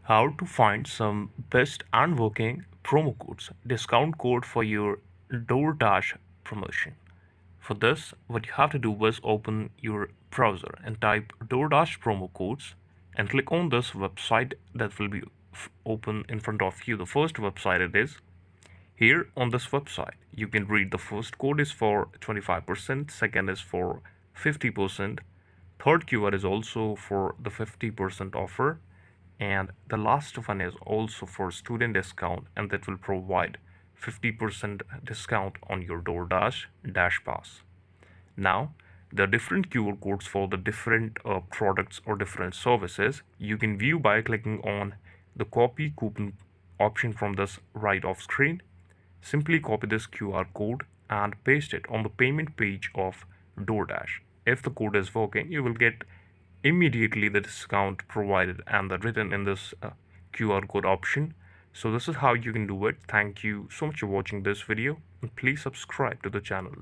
How to find some best and working promo codes, discount code for your DoorDash promotion. For this, what you have to do is open your browser and type DoorDash promo codes and click on this website that will be open in front of you. The first website it is. Here on this website, you can read the first code is for 25%, second is for 50%, third QR is also for the 50% offer, and the last one is also for student discount, and that will provide 50% discount on your DoorDash Dash Pass. Now, the different QR codes for the different products or different services you can view by clicking on the copy coupon option from this right off screen. Simply copy this QR code and paste it on the payment page of DoorDash. If the code is working, you will get immediately the discount provided and the written in this QR code option. So this is how you can do it. Thank you so much for watching this video and please subscribe to the channel.